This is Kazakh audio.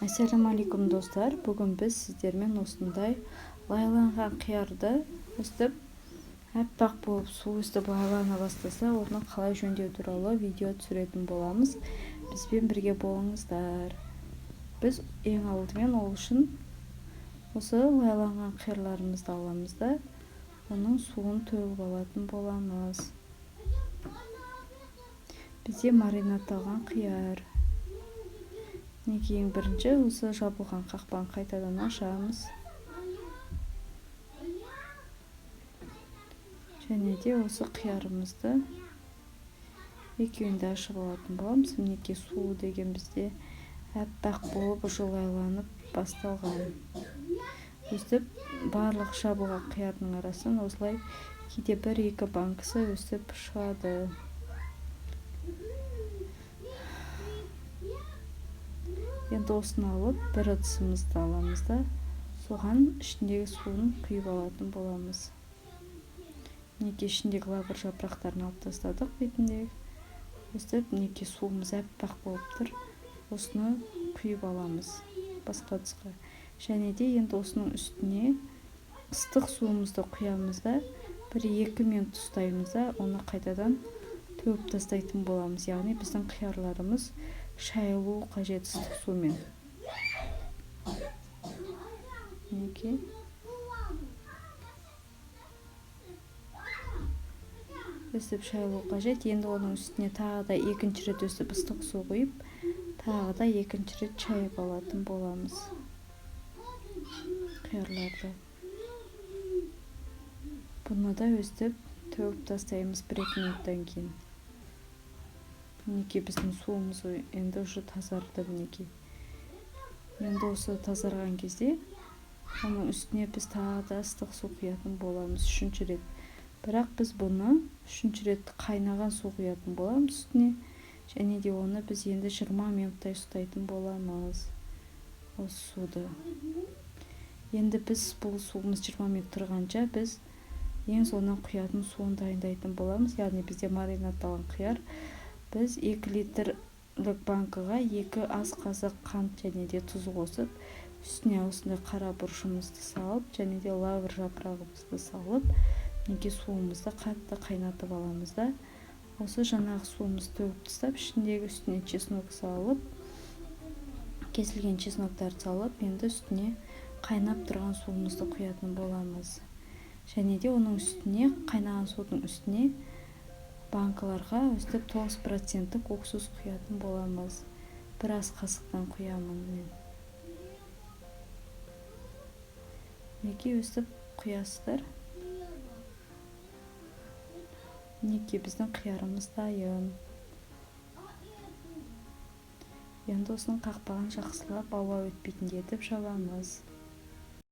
Ассалаумағалейкум достар, бүгін біз сіздермен осындай лайланған қиярды өстіп аппақ болып су өстіп лайлана бастаса, оны қалай жөндеу туралы видео түсіретін боламыз. Бізбен бірге болыңыздар. Біз ең алдымен ол үшін осы лайланған қиырларымызды аламыз да, оның суын төгіп алатын боламыз. Бізде маринатталған қияр. Ең бірінші осы жабылған қақпаны қайтадан ашамыз. Және де осы қиярымызды екеуін де ашып алатын боламыз. Мінекей су деген бізде аппақ болып лайланып басталған. Өстіп барлық жабылған қиярдың арасынан осылай кейде 1-2 банкасы өстіп шығады. Енді осыны алып, бір ыдысымызды аламыз да, соған ішіндегі суын құйып алатын боламыз. Мінекей ішіндегі лавр жапырақтарын алып тастадық бетіндегі. Өстіп мінекей суымыз аппақ болып тұр. Осыны құйып аламыз басқа ыдысқа. Және де енді осының үстіне ыстық суымызды құямыз да, 1-2 минут ұстаймыз да, оны қайтадан төгіп тастайтын боламыз. Яғни біздің қиярларымыз шайылуы қажет ыстық сумен. Мінекей. Өстіп шайылуы қажет. Енді оның үстіне тағы да екінші рет өстіп ыстық су құйып, тағы да екінші рет шайып алатын боламыз қиярларды. Бұны да өстіп төгіп тастаймыз 1-2 минуттан кейін. Мінекей біздің суымыз енді уже тазарды. Мінекей. Енді осы тазарған кезде оның үстіне біз тағы да ыстық су құятын боламыз 3-ші рет. Бірақ біз бұны 3-ші рет қайнаған су құятын боламыз үстіне. Және де оны біз енді 20 минуттай ұстайтын боламыз осы суды. Енді біз бұл суымыз 20 минут тұрғанша біз ең соңынан құятын суын дайындайтын боламыз. Яғни бізде маринатталған қияр. Біз 2 литрлік банкыға 2 ас қасық қант және де тұз қосып, үстіне осындай қара бұрышымызды салып, және де лавр жапырағымызды салып, мінекей суымызды қатты қайнатып аламыз да, осы жаңағы суымызды төгіп тастап, ішіндегі үстіне чеснок салып, кесілген чесноктарды салып, енді үстіне қайнап тұрған суымызды құятын боламыз. Және де оның үстіне, қайнаған судың үстіне банкаларға өстіп 9% уксус құятын боламыз. 1 ас қасықтан құямын мен. Мінекей өстіп құясыздар. Мінекей біздің қиярымыз дайын. Енді осының қақпағын жақсылап ауа өтпейтіндей етіп жабамыз.